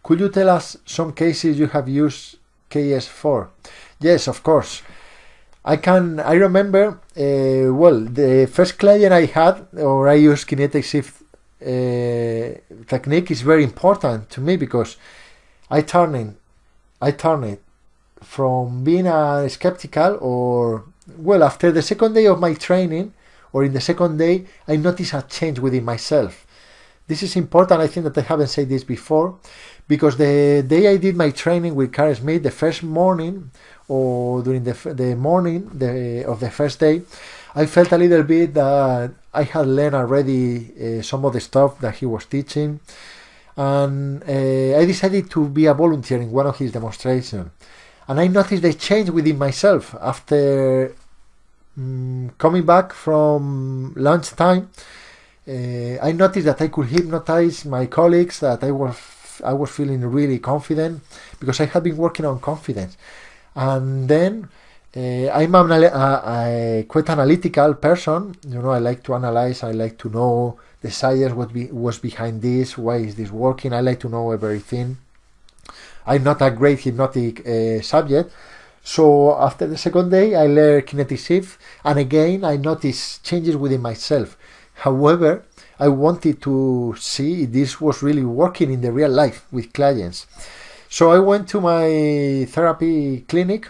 Could you tell us some cases you have used KS for? Yes, of course. I remember, well, the first client I had, or I used Kinetic Shift technique, is very important to me because I turn it from being a skeptical, or, well, after the second day of my training, or in the second day, I noticed a change within myself. This is important. I think that I haven't said this before, because the day I did my training with Carl Smith, the first morning, or during the morning of the first day, I felt a little bit that I had learned already some of the stuff that he was teaching, and I decided to be a volunteer in one of his demonstrations. And I noticed the change within myself after coming back from lunchtime. I noticed that I could hypnotize my colleagues, that I was feeling really confident, because I had been working on confidence. And then I'm a quite analytical person. You know, I like to analyze. I like to know the science, what was behind this, why is this working. I like to know everything. I'm not a great hypnotic subject. So after the second day, I learned Kinetic Shift, and again I noticed changes within myself. However, I wanted to see if this was really working in the real life with clients. So I went to my therapy clinic,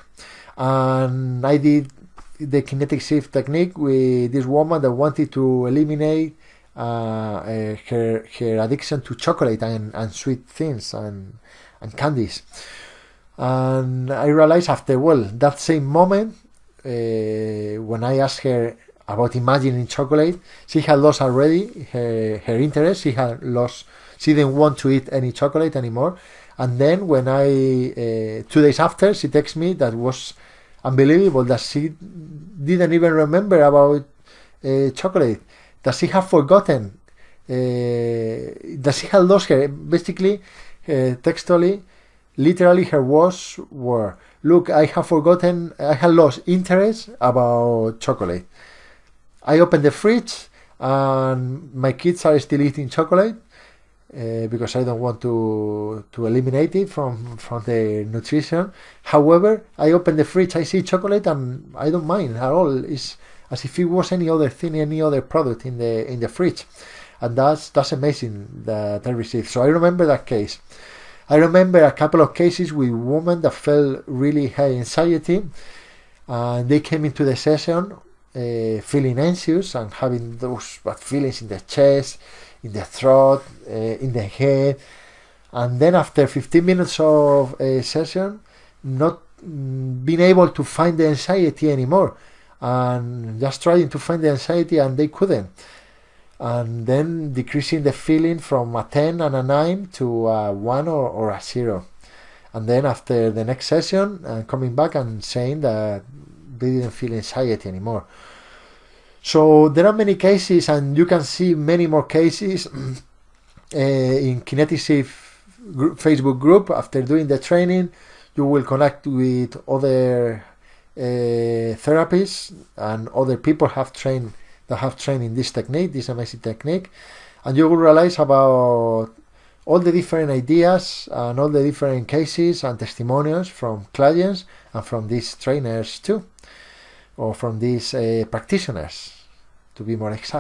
and I did the Kinetic Shift technique with this woman that wanted to eliminate her addiction to chocolate and sweet things and candies. And I realized after, well, that same moment, when I asked her about imagining chocolate, she had lost already her interest. She didn't want to eat any chocolate anymore. And then when 2 days after, she texted me, that was unbelievable, that she didn't even remember about chocolate, that she had forgotten, that she had lost her, basically, textually, literally her words were, look, I had lost interest about chocolate. I opened the fridge, and my kids are still eating chocolate, because I don't want to eliminate it from the nutrition. However, I open the fridge, I see chocolate, and I don't mind at all. It's as if it was any other thing, any other product in the fridge, and that's amazing that I received. So I remember that case. I remember a couple of cases with women that felt really high anxiety, and they came into the session feeling anxious and having those bad feelings in the chest, in the throat, in the head, and then after 15 minutes of a session, not being able to find the anxiety anymore, and just trying to find the anxiety, and they couldn't, and then decreasing the feeling from a 10 and a 9 to a 1 or a 0, and then after the next session, coming back and saying that they didn't feel anxiety anymore. So there are many cases, and you can see many more cases in Kinetic Shift Facebook group. After doing the training, you will connect with other therapists and other people that have trained in this technique, this amazing technique, and you will realize about all the different ideas and all the different cases and testimonials from clients and from these trainers too, or from these practitioners, to be more exact.